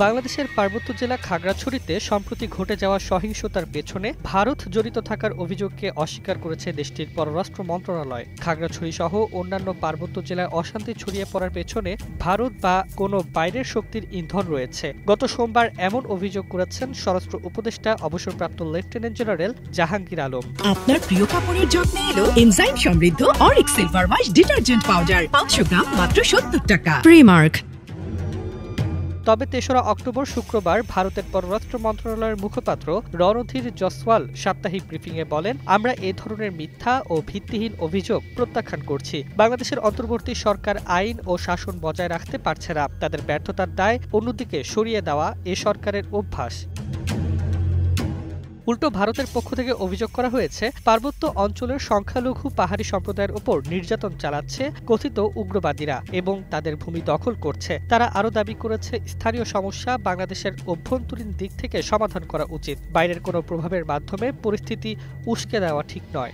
বাংলাদেশের পার্বত্য জেলা খাগড়াছড়িতে সম্প্রতি ঘটে যাওয়া সহিংসতার পেছনে ভারত জড়িত থাকার অভিযোগকে অস্বীকার করেছে দেশটির পররাষ্ট্র মন্ত্রণালয়। খাগড়াছড়ি সহ অন্যান্য পার্বত্য জেলায় অশান্তি ছড়িয়ে পড়ার পেছনে ভারত বা কোনো বাইরের শক্তির ইন্ধন রয়েছে। গত সোমবার এমন অভিযোগ করেছেন স্বরাষ্ট্র উপদেষ্টা অবসরপ্রাপ্ত লেফটেন্যান্ট জেনারেল জাহাঙ্গীর আলম। আপনার প্রিয় কাপড়ের যত্নে এলো এনজাইম সমৃদ্ধ Arik silver wash detergent powder 500 গ্রাম মাত্র 70 টাকা। প্রিমার্ক। তবে ৩রা অক্টোবর শুক্রবার ভারতের পররাষ্ট্র মন্ত্রণালয়ের মুখপাত্র রণধীর জসওয়াল সাপ্তাহিক ব্রিফিংয়ে বলেন, আমরা এ ধরনের মিথ্যা ও ভিত্তিহীন অভিযোগ প্রত্যাখ্যান করছি। বাংলাদেশের অন্তর্বর্তী সরকার আইন ও শাসন বজায় রাখতে পারছে না। তাদের ব্যর্থতার দায় অন্যদিকে সরিয়ে দেওয়া এ সরকারের অভ্যাস। উল্টো ভারতের পক্ষ থেকে অভিযোগ করা হয়েছে, পার্বত্য অঞ্চলের সংখ্যালঘু পাহাড়ি সম্প্রদায়ের উপর নির্যাতন চালাচ্ছে কথিত উগ্রবাদীরা এবং তাদের ভূমি দখল করছে। তারা আরও দাবি করেছে, স্থানীয় সমস্যা বাংলাদেশের অভ্যন্তরীণ দিক থেকে সমাধান করা উচিত। বাইরের কোনো প্রভাবের মাধ্যমে পরিস্থিতি উস্কে দেওয়া ঠিক নয়।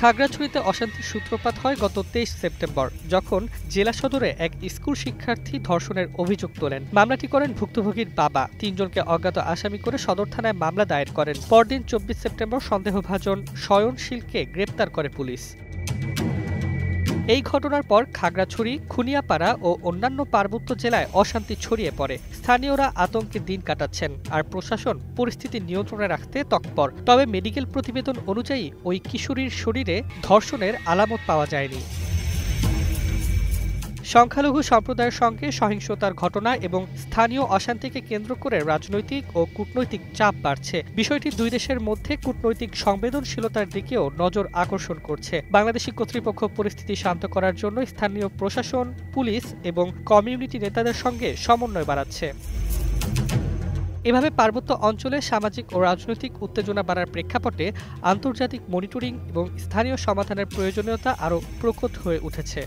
খাগড়াছড়িতে অশান্তির সূত্রপাত হয় গত ২৩ সেপ্টেম্বর, যখন জেলা সদরে এক স্কুল শিক্ষার্থী ধর্ষণের অভিযোগ তোলেন। মামলাটি করেন ভুক্তভোগীর বাবা। ৩ জনকে অজ্ঞাত আসামি করে সদর থানায় মামলা দায়ের করেন। পরদিন ২৪ সেপ্টেম্বর সন্দেহভাজন শয়নশীলকে গ্রেপ্তার করে পুলিশ। এই ঘটনার পর খাগড়াছড়ি, খুনিয়াপাড়া ও অন্যান্য পার্বত্য জেলায় অশান্তি ছড়িয়ে পড়ে। স্থানীয়রা আতঙ্কে দিন কাটাচ্ছেন, আর প্রশাসন পরিস্থিতি নিয়ন্ত্রণে রাখতে তৎপর। তবে মেডিকেল প্রতিবেদন অনুযায়ী ওই কিশোরীর শরীরে ধর্ষণের আলামত পাওয়া যায়নি। সংখ্যালঘু সম্প্রদায়ের সঙ্গে সহিংসতার ঘটনা এবং স্থানীয় অশান্তিকে কেন্দ্র করে রাজনৈতিক ও কূটনৈতিক চাপ বাড়ছে। বিষয়টি দুই দেশের মধ্যে কূটনৈতিক সংবেদনশীলতার দিকেও নজর আকর্ষণ করছে। বাংলাদেশি কর্তৃপক্ষ পরিস্থিতি শান্ত করার জন্য স্থানীয় প্রশাসন, পুলিশ এবং কমিউনিটি নেতাদের সঙ্গে সমন্বয় বাড়াচ্ছে। এভাবে পার্বত্য অঞ্চলে সামাজিক ও রাজনৈতিক উত্তেজনা বাড়ার প্রেক্ষাপটে আন্তর্জাতিক মনিটরিং এবং স্থানীয় সমাধানের প্রয়োজনীয়তা আরও প্রকট হয়ে উঠেছে।